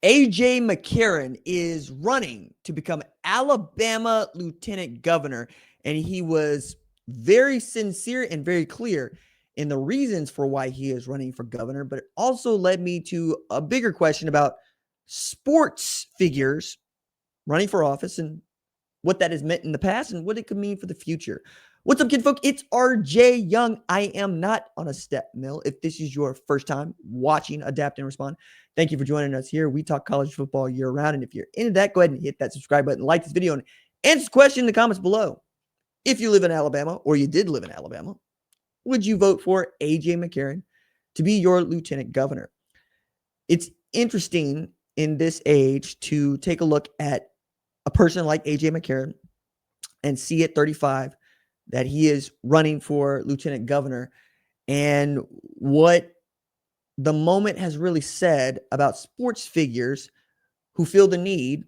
AJ McCarron is running to become Alabama lieutenant governor, and he was very sincere and very clear in the reasons for why he is running for governor. But it also led me to a bigger question about sports figures running for office and what that has meant in the past and what it could mean for the future. What's up, kid folk? It's RJ Young. I am not on a step mill. If this is your first time watching Adapt and Respond, thank you for joining us here. We talk college football year round. And if you're into that, go ahead and hit that subscribe button, like this video, and answer the question in the comments below. If you live in Alabama, or you did live in Alabama, would you vote for AJ McCarron to be your lieutenant governor? It's interesting in this age to take a look at a person like AJ McCarron and see at 35 that he is running for lieutenant governor, and what the moment has really said about sports figures who feel the need,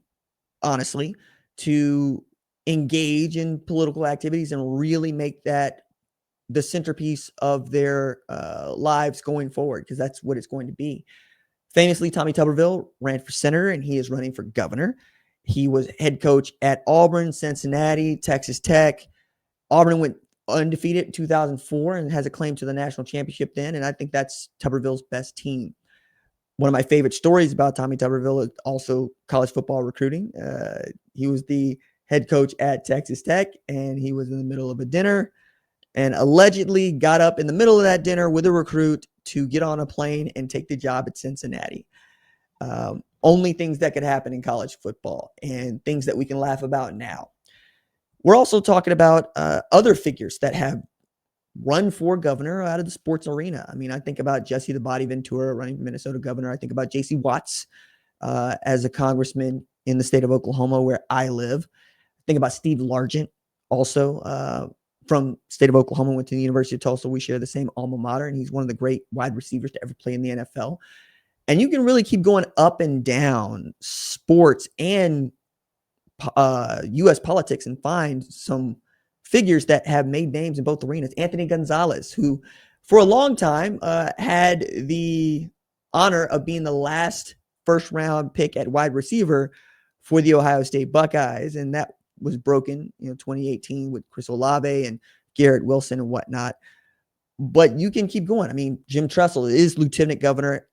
honestly, to engage in political activities and really make that the centerpiece of their lives going forward, because that's what it's going to be. Famously, Tommy Tuberville ran for senator, and he is running for governor. He was head coach at Auburn, Cincinnati, Texas Tech. Auburn went undefeated in 2004 and has a claim to the national championship then, and I think that's Tuberville's best team. One of my favorite stories about Tommy Tuberville is also college football recruiting. He was the head coach at Texas Tech, and he was in the middle of a dinner and allegedly got up in the middle of that dinner with a recruit to get on a plane and take the job at Cincinnati. Only things that could happen in college football and things that we can laugh about now. We're also talking about other figures that have run for governor out of the sports arena. I mean, I think about Jesse the Body Ventura running for Minnesota governor. I think about J.C. Watts as a congressman in the state of Oklahoma, where I live. I think about Steve Largent, also from state of Oklahoma, went to the University of Tulsa. We share the same alma mater, and he's one of the great wide receivers to ever play in the NFL. And you can really keep going up and down sports and U.S. politics and find some figures that have made names in both arenas. Anthony Gonzalez, who for a long time had the honor of being the last first-round pick at wide receiver for the Ohio State Buckeyes, and that was broken, 2018 with Chris Olave and Garrett Wilson and whatnot. But you can keep going. I mean, Jim Tressel is lieutenant governor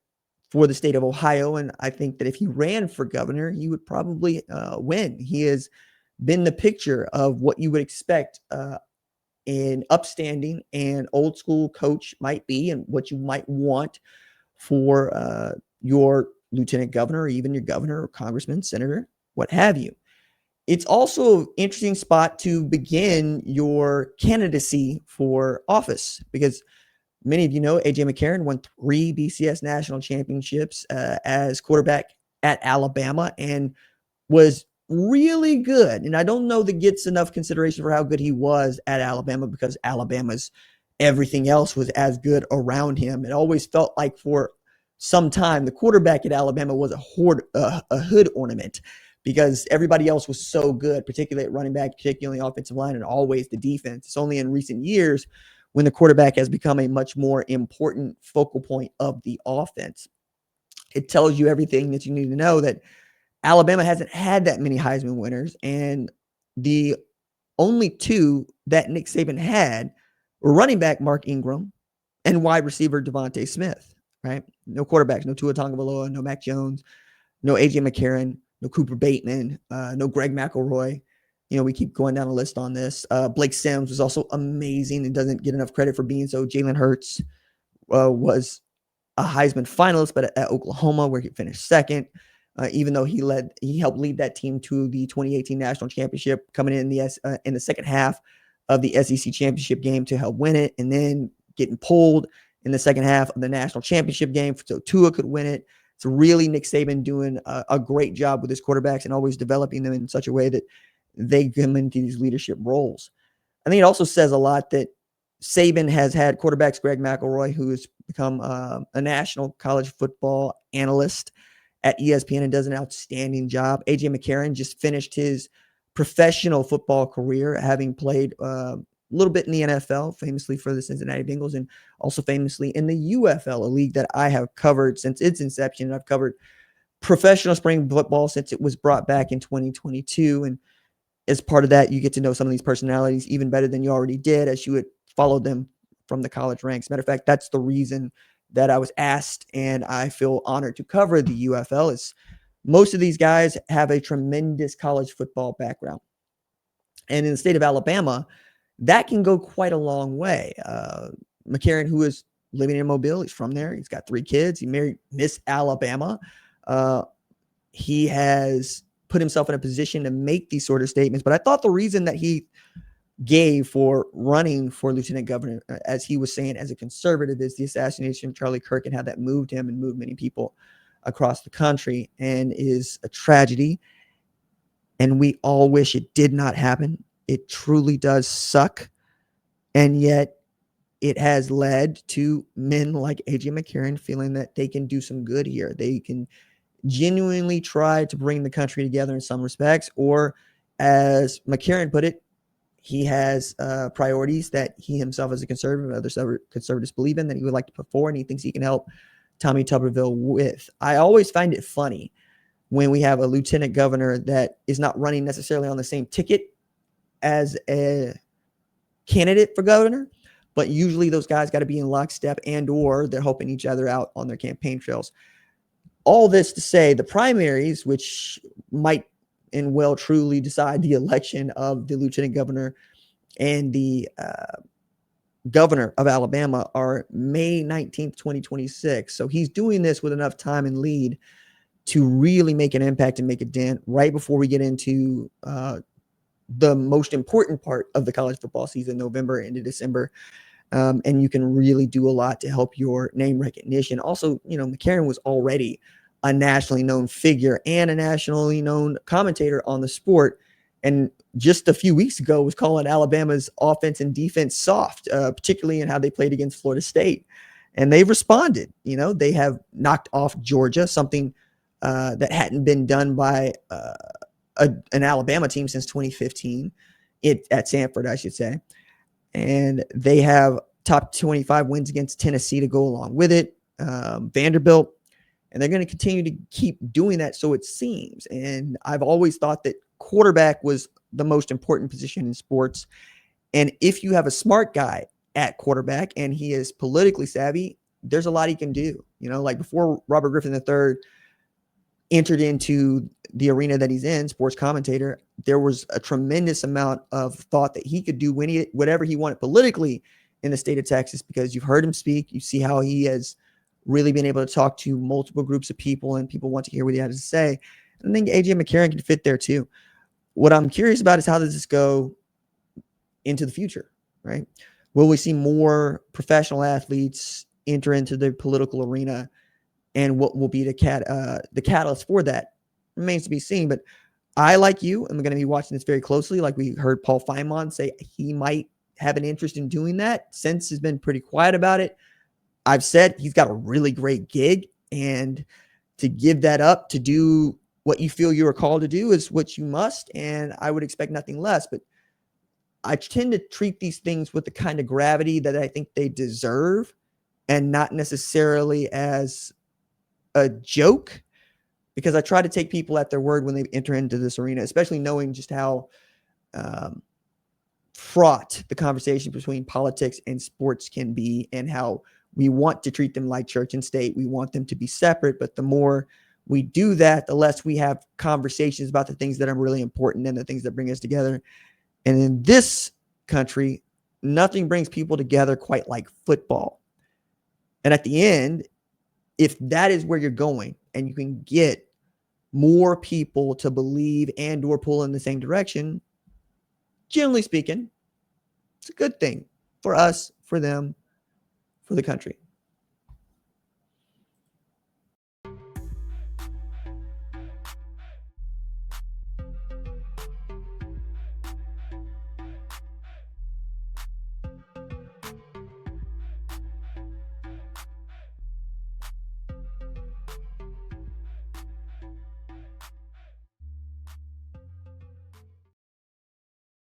for the state of Ohio, and I think that if he ran for governor, he would probably win. He has been the picture of what you would expect an upstanding and old school coach might be, and what you might want for your lieutenant governor, or even your governor or congressman, senator, what have you. It's also an interesting spot to begin your candidacy for office, because many of you know AJ McCarron won 3 BCS national championships as quarterback at Alabama and was really good. And I don't know that gets enough consideration for how good he was at Alabama, because Alabama's everything else was as good around him. It always felt like for some time the quarterback at Alabama was a hood ornament, because everybody else was so good, particularly at running back, particularly on the offensive line, and always the defense. It's only in recent years when the quarterback has become a much more important focal point of the offense. It tells you everything that you need to know, that Alabama hasn't had that many Heisman winners, and the only 2 that Nick Saban had were running back Mark Ingram and wide receiver Devontae Smith, right? No quarterbacks, no Tua Tagovailoa, no Mac Jones, no AJ McCarron, no Cooper Bateman, no Greg McElroy. We keep going down a list on this. Blake Sims was also amazing and doesn't get enough credit for being so. Jalen Hurts was a Heisman finalist, but at Oklahoma, where he finished second, even though he helped lead that team to the 2018 national championship, coming in the second half of the SEC championship game to help win it, and then getting pulled in the second half of the national championship game so Tua could win it. It's really Nick Saban doing a great job with his quarterbacks and always developing them in such a way that they come into these leadership roles. I think it also says a lot that Saban has had quarterbacks, Greg McElroy, who has become a national college football analyst at ESPN and does an outstanding job. AJ McCarron just finished his professional football career, having played a little bit in the NFL, famously for the Cincinnati Bengals, and also famously in the UFL, a league that I have covered since its inception. I've covered professional spring football since it was brought back in 2022. And as part of that, you get to know some of these personalities even better than you already did as you had followed them from the college ranks. Matter of fact, that's the reason that I was asked, and I feel honored to cover the UFL. Is most of these guys have a tremendous college football background. And in the state of Alabama, that can go quite a long way. McCarron, who is living in Mobile, he's from there. He's got 3 kids. He married Miss Alabama. He has put himself in a position to make these sort of statements. But I thought the reason that he gave for running for lieutenant governor, as he was saying, as a conservative, is the assassination of Charlie Kirk and how that moved him and moved many people across the country, and is a tragedy. And we all wish it did not happen. It truly does suck. And yet it has led to men like A.J. McCarron feeling that they can do some good here. They can genuinely try to bring the country together in some respects, or as McCarron put it, he has priorities that he himself as a conservative, other conservatives believe in, that he would like to put forward, and he thinks he can help Tommy Tuberville with. I always find it funny when we have a lieutenant governor that is not running necessarily on the same ticket as a candidate for governor, but usually those guys got to be in lockstep, and or they're helping each other out on their campaign trails. All this to say, the primaries, which might and will truly decide the election of the lieutenant governor and the governor of Alabama, are May 19th, 2026. So he's doing this with enough time and lead to really make an impact and make a dent right before we get into the most important part of the college football season, November into December. And you can really do a lot to help your name recognition. Also, McCarron was already a nationally known figure and a nationally known commentator on the sport. And just a few weeks ago was calling Alabama's offense and defense soft, particularly in how they played against Florida State. And they've responded. They have knocked off Georgia, something that hadn't been done by an Alabama team since 2015 at Sanford, I should say. And they have top 25 wins against Tennessee to go along with it, Vanderbilt, and they're going to continue to keep doing that, so it seems. And I've always thought that quarterback was the most important position in sports. And if you have a smart guy at quarterback and he is politically savvy, there's a lot he can do. Like before Robert Griffin III entered into the arena that he's in, sports commentator, there was a tremendous amount of thought that he could do whatever he wanted politically in the state of Texas, because you've heard him speak. You see how he has really been able to talk to multiple groups of people, and people want to hear what he has to say. And I think A.J. McCarron can fit there too. What I'm curious about is how does this go into the future, right? Will we see more professional athletes enter into the political arena? And what will be the catalyst for that remains to be seen. But I, like you, am going to be watching this very closely. Like we heard Paul Feynman say he might have an interest in doing that. Sense has been pretty quiet about it. I've said he's got a really great gig, and to give that up to do what you feel you are called to do is what you must. And I would expect nothing less. But I tend to treat these things with the kind of gravity that I think they deserve, and not necessarily as a joke, because I try to take people at their word when they enter into this arena, especially knowing just how fraught the conversation between politics and sports can be, and how we want to treat them like church and state. We want them to be separate, but the more we do that, the less we have conversations about the things that are really important and the things that bring us together. And in this country, nothing brings people together quite like football. And at the end, if that is where you're going and you can get more people to believe and or pull in the same direction, generally speaking, it's a good thing for us, for them, for the country.